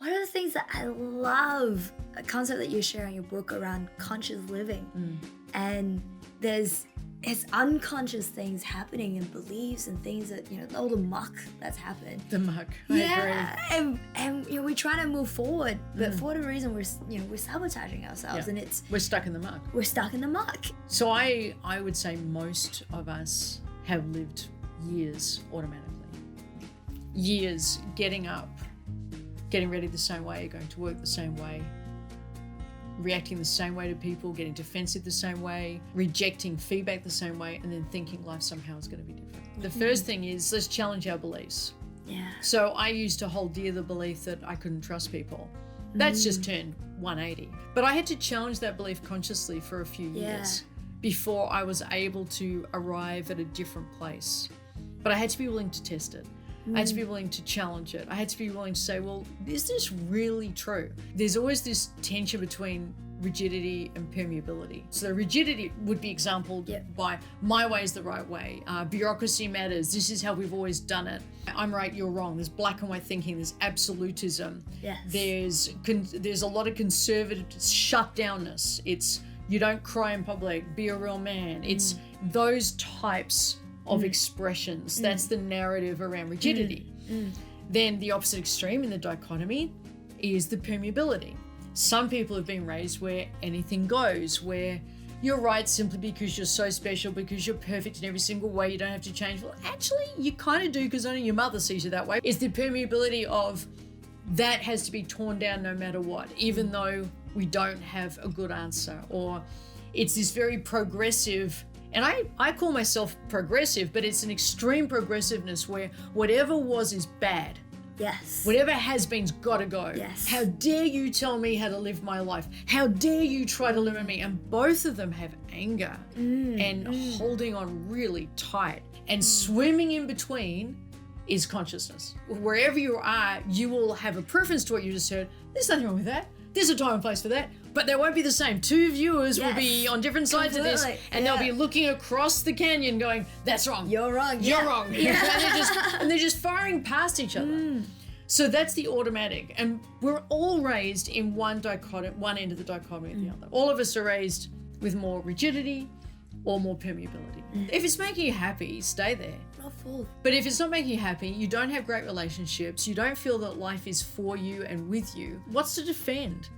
one of the things that I love, a concept that you share in your book around conscious living, and it's unconscious things happening and beliefs and things that, all the muck that's happened. The muck. I agree. And we're trying to move forward, but for whatever reason we're sabotaging ourselves, and we're stuck in the muck. We're stuck in the muck. So I would say most of us have lived years automatically. Years getting up, getting ready the same way, going to work the same way, reacting the same way to people, getting defensive the same way, rejecting feedback the same way, and then thinking life somehow is going to be different. The first thing is, let's challenge our beliefs. Yeah. So I used to hold dear the belief that I couldn't trust people. That's just turned 180. But I had to challenge that belief consciously for a few years before I was able to arrive at a different place. But I had to be willing to test it. I had to be willing to challenge it. I had to be willing to say, well, is this really true? There's always this tension between rigidity and permeability. So rigidity would be exampled by my way is the right way. Bureaucracy matters. This is how we've always done it. I'm right, you're wrong. There's black and white thinking. There's absolutism. Yes. There's a lot of conservative shutdownness. It's you don't cry in public, be a real man. It's those types of expressions. That's the narrative around rigidity. Then the opposite extreme in the dichotomy is the permeability. Some people have been raised where anything goes, where you're right simply because you're so special, because you're perfect in every single way, you don't have to change. Well, actually, you kind of do, because only your mother sees you that way. It's the permeability of that has to be torn down no matter what, even though we don't have a good answer. Or it's this very progressive, and I call myself progressive, but it's an extreme progressiveness where whatever was is bad. Yes. Whatever has been's got to go. Yes. How dare you tell me how to live my life? How dare you try to limit me? And both of them have anger and holding on really tight. And swimming in between is consciousness. Wherever you are, you will have a preference to what you just heard. There's nothing wrong with that. There's a time and place for that. But they won't be the same. Two viewers will be on different sides of this, and they'll be looking across the canyon going, that's wrong. You're wrong. You're wrong. Yeah. and they're just firing past each other. So that's the automatic. And we're all raised in one end of the dichotomy or the other. All of us are raised with more rigidity or more permeability. If it's making you happy, stay there. Not full. But if it's not making you happy, you don't have great relationships, you don't feel that life is for you and with you, what's to defend?